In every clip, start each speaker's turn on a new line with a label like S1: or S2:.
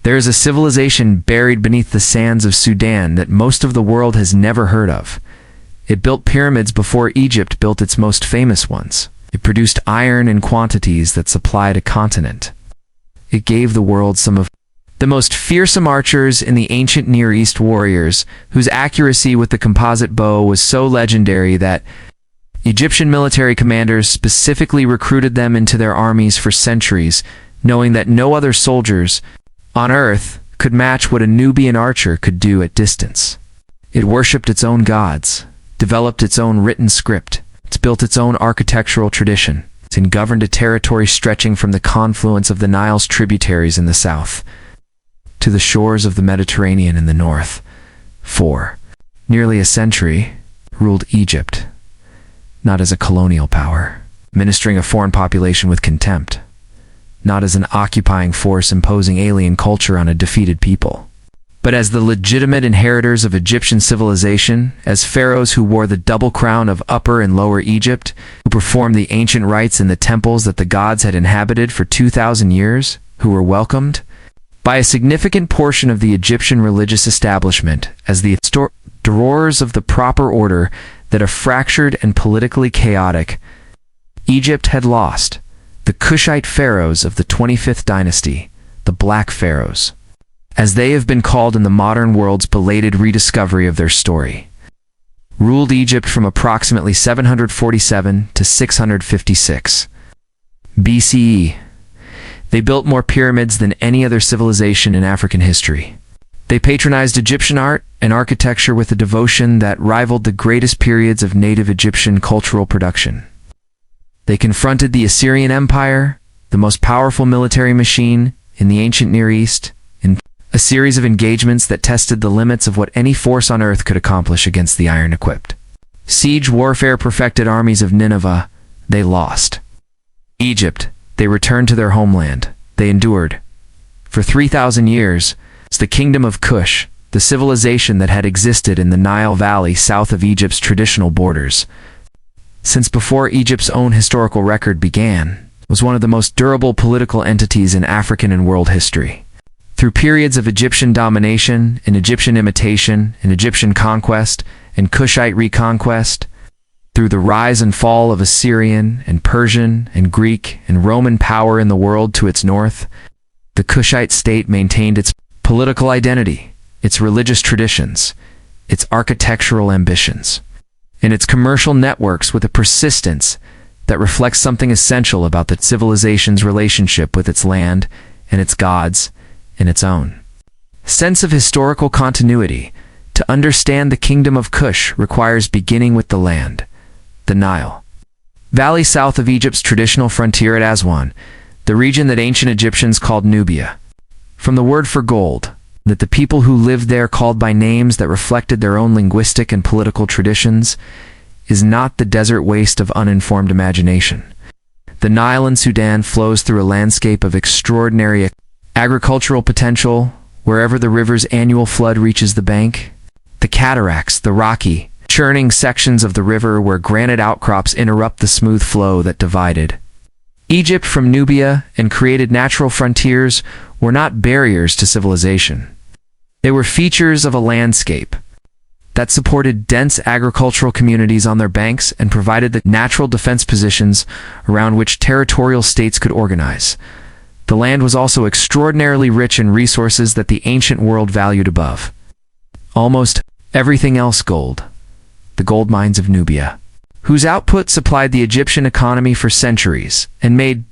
S1: There is a civilization buried beneath the sands of Sudan that most of the world has never heard of. It built pyramids before Egypt built its most famous ones. It produced iron in quantities that supplied a continent. It gave the world some of the most fearsome archers in the ancient Near East warriors, whose accuracy with the composite bow was so legendary that Egyptian military commanders specifically recruited them into their armies for centuries, knowing that no other soldiers on earth could match what a Nubian archer could do at distance. It worshipped its own gods, developed its own written script, it's built its own architectural tradition, and governed a territory stretching from the confluence of the Nile's tributaries in the south to the shores of the Mediterranean in the north. For nearly a century, ruled Egypt, not as a colonial power, ministering a foreign population with contempt, not as an occupying force imposing alien culture on a defeated people, but as the legitimate inheritors of Egyptian civilization, as pharaohs who wore the double crown of Upper and Lower Egypt, who performed the ancient rites in the temples that the gods had inhabited for 2,000 years, who were welcomed by a significant portion of the Egyptian religious establishment as the adorers of the proper order that a fractured and politically chaotic Egypt had lost. The Kushite pharaohs of the 25th dynasty, the Black Pharaohs, as they have been called in the modern world's belated rediscovery of their story, ruled Egypt from approximately 747 to 656 BCE. They built more pyramids than any other civilization in African history. They patronized Egyptian art and architecture with a devotion that rivaled the greatest periods of native Egyptian cultural production. They confronted the Assyrian Empire, the most powerful military machine in the ancient Near East, in a series of engagements that tested the limits of what any force on earth could accomplish against the iron-equipped. Siege warfare perfected armies of Nineveh. They lost. Egypt. They returned to their homeland. They endured. For 3,000 years, the Kingdom of Kush, the civilization that had existed in the Nile Valley south of Egypt's traditional borders, since before Egypt's own historical record began, was one of the most durable political entities in African and world history. Through periods of Egyptian domination, and Egyptian imitation, and Egyptian conquest, and Kushite reconquest, through the rise and fall of Assyrian and Persian and Greek and Roman power in the world to its north, the Kushite state maintained its political identity, its religious traditions, its architectural ambitions, and its commercial networks with a persistence that reflects something essential about the civilization's relationship with its land and its gods and its own sense of historical continuity. To understand the Kingdom of Kush requires beginning with the land, the Nile Valley south of Egypt's traditional frontier at Aswan, the region that ancient Egyptians called Nubia, from the word for gold, that the people who lived there called by names that reflected their own linguistic and political traditions, is not the desert waste of uninformed imagination. The Nile in Sudan flows through a landscape of extraordinary agricultural potential wherever the river's annual flood reaches the bank. The cataracts, the rocky, churning sections of the river where granite outcrops interrupt the smooth flow that divided Egypt from Nubia and created natural frontiers, were not barriers to civilization. They were features of a landscape that supported dense agricultural communities on their banks and provided the natural defense positions around which territorial states could organize. The land was also extraordinarily rich in resources that the ancient world valued above almost everything else: gold. The gold mines of Nubia, whose output supplied the Egyptian economy for centuries and made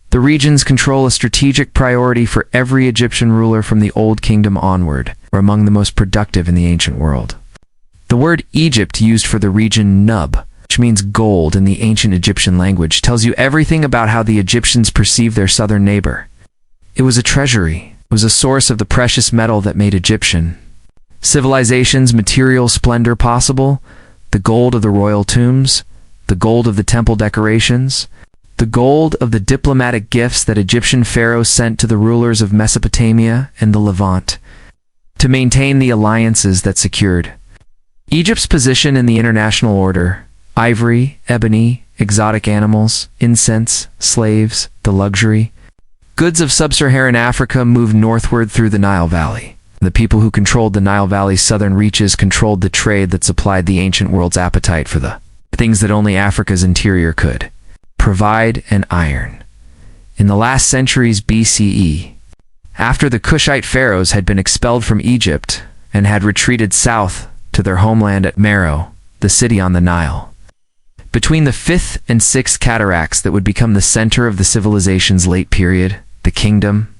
S1: the region's control a strategic priority for every Egyptian ruler from the Old Kingdom onward, were among the most productive in the ancient world. The word Egypt used for the region Nub, which means gold in the ancient Egyptian language, tells you everything about how the Egyptians perceived their southern neighbor. It was a treasury. It was a source of the precious metal that made Egyptian civilization's material splendor possible: the gold of the royal tombs, the gold of the temple decorations, the gold of the diplomatic gifts that Egyptian pharaohs sent to the rulers of Mesopotamia and the Levant to maintain the alliances that secured Egypt's position in the international order: ivory, ebony, exotic animals, incense, slaves, the luxury, Goods of sub-Saharan Africa moved northward through the Nile Valley. The people who controlled the Nile Valley's southern reaches controlled the trade that supplied the ancient world's appetite for the things that only Africa's interior could provide, and iron. In the last centuries BCE, after the Kushite pharaohs had been expelled from Egypt and had retreated south to their homeland at Meroe, the city on the Nile, between the 5th and 6th cataracts that would become the center of the civilization's late period, the kingdom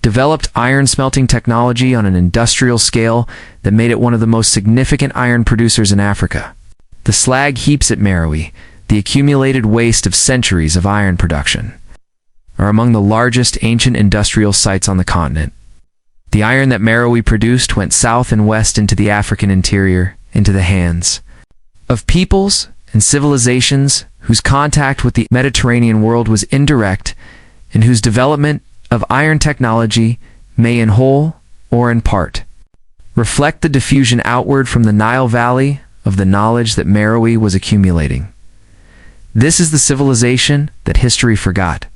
S1: developed iron smelting technology on an industrial scale that made it one of the most significant iron producers in Africa. The slag heaps at Meroe, the accumulated waste of centuries of iron production, are among the largest ancient industrial sites on the continent. The iron that Meroe produced went south and west into the African interior, into the hands of peoples and civilizations whose contact with the Mediterranean world was indirect and whose development of iron technology may in whole or in part reflect the diffusion outward from the Nile Valley of the knowledge that Meroe was accumulating. This is the civilization that history forgot.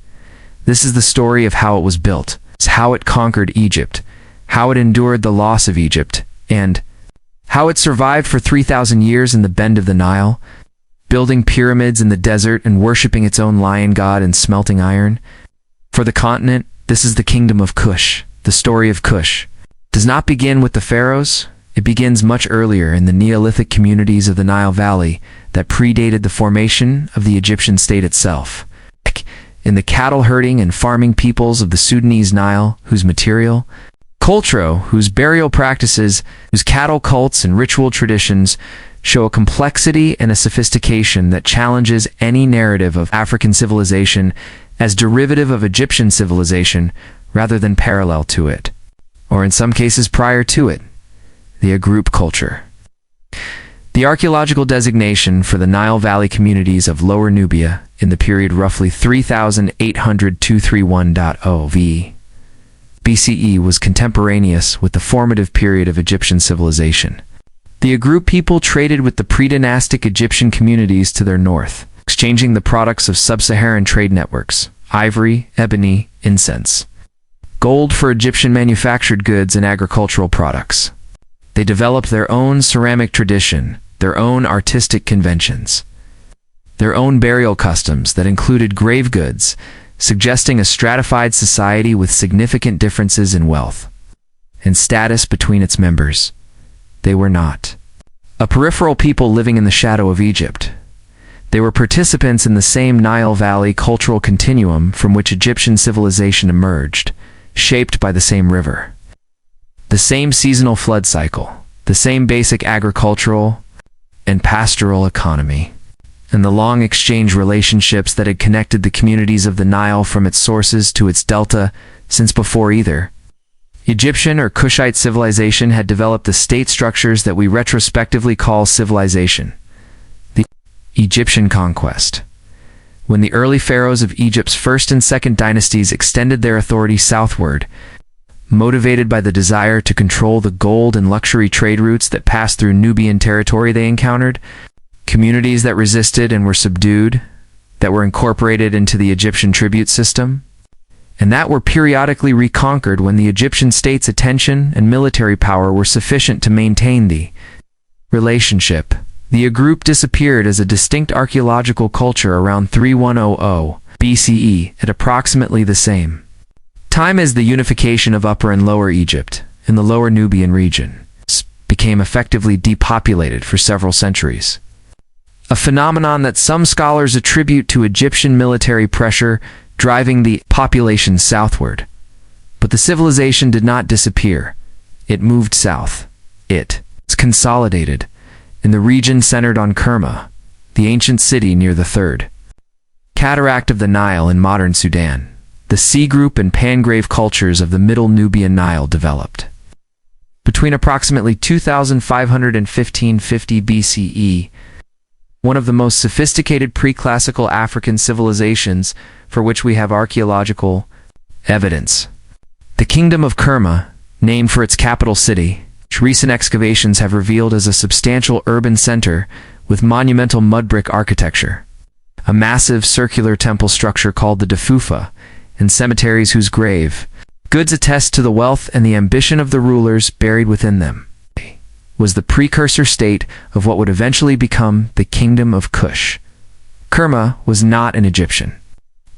S1: This is the story of how it was built, how it conquered Egypt, how it endured the loss of Egypt, and how it survived for 3,000 years in the bend of the Nile, building pyramids in the desert and worshipping its own lion god and smelting iron. For the continent, this is the Kingdom of Kush. The story of Kush does not begin with the pharaohs. It begins much earlier in the Neolithic communities of the Nile Valley that predated the formation of the Egyptian state itself. In the cattle-herding and farming peoples of the Sudanese Nile, whose material culture, whose burial practices, whose cattle cults and ritual traditions show a complexity and a sophistication that challenges any narrative of African civilization as derivative of Egyptian civilization rather than parallel to it, or in some cases prior to it, the group culture. The archaeological designation for the Nile Valley communities of Lower Nubia in the period roughly 3,800–231.0 v. BCE was contemporaneous with the formative period of Egyptian civilization. The Agroup people traded with the pre-dynastic Egyptian communities to their north, exchanging the products of sub-Saharan trade networks: ivory, ebony, incense, gold for Egyptian manufactured goods and agricultural products. They developed their own ceramic tradition, their own artistic conventions, their own burial customs that included grave goods, suggesting a stratified society with significant differences in wealth and status between its members. They were not a peripheral people living in the shadow of Egypt. They were participants in the same Nile Valley cultural continuum from which Egyptian civilization emerged, shaped by the same river, the same seasonal flood cycle, the same basic agricultural and pastoral economy, and the long exchange relationships that had connected the communities of the Nile from its sources to its delta since before either Egyptian or Kushite civilization had developed the state structures that we retrospectively call civilization. The Egyptian conquest. When the early pharaohs of Egypt's first and second dynasties extended their authority southward, motivated by the desire to control the gold and luxury trade routes that passed through Nubian territory, they encountered communities that resisted and were subdued, that were incorporated into the Egyptian tribute system, and that were periodically reconquered when the Egyptian state's attention and military power were sufficient to maintain the relationship. The Agroup disappeared as a distinct archaeological culture around 3100 BCE at approximately the same time as the unification of Upper and Lower Egypt in the Lower Nubian region became effectively depopulated for several centuries. A phenomenon that some scholars attribute to Egyptian military pressure driving the population southward. But the civilization did not disappear. It moved south. It consolidated in the region centered on Kerma, the ancient city near the third cataract of the Nile in modern Sudan. The sea group and Pangrave cultures of the Middle Nubian Nile developed between approximately 2500 and 1550 BCE, one of the most sophisticated pre-classical African civilizations for which we have archaeological evidence. The Kingdom of Kerma, named for its capital city, which recent excavations have revealed as a substantial urban center with monumental mud brick architecture. A massive circular temple structure called the Defufa, and cemeteries whose grave goods attest to the wealth and the ambition of the rulers buried within them, was the precursor state of what would eventually become the Kingdom of Kush. Kerma was not an Egyptian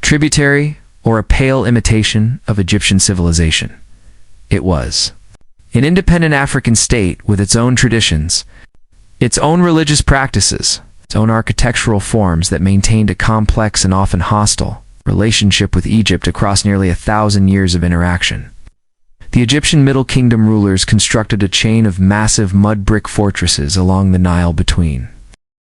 S1: tributary or a pale imitation of Egyptian civilization. It was an independent African state with its own traditions, its own religious practices, its own architectural forms that maintained a complex and often hostile relationship with Egypt across nearly 1,000 years of interaction. The Egyptian Middle Kingdom rulers constructed a chain of massive mud brick fortresses along the Nile between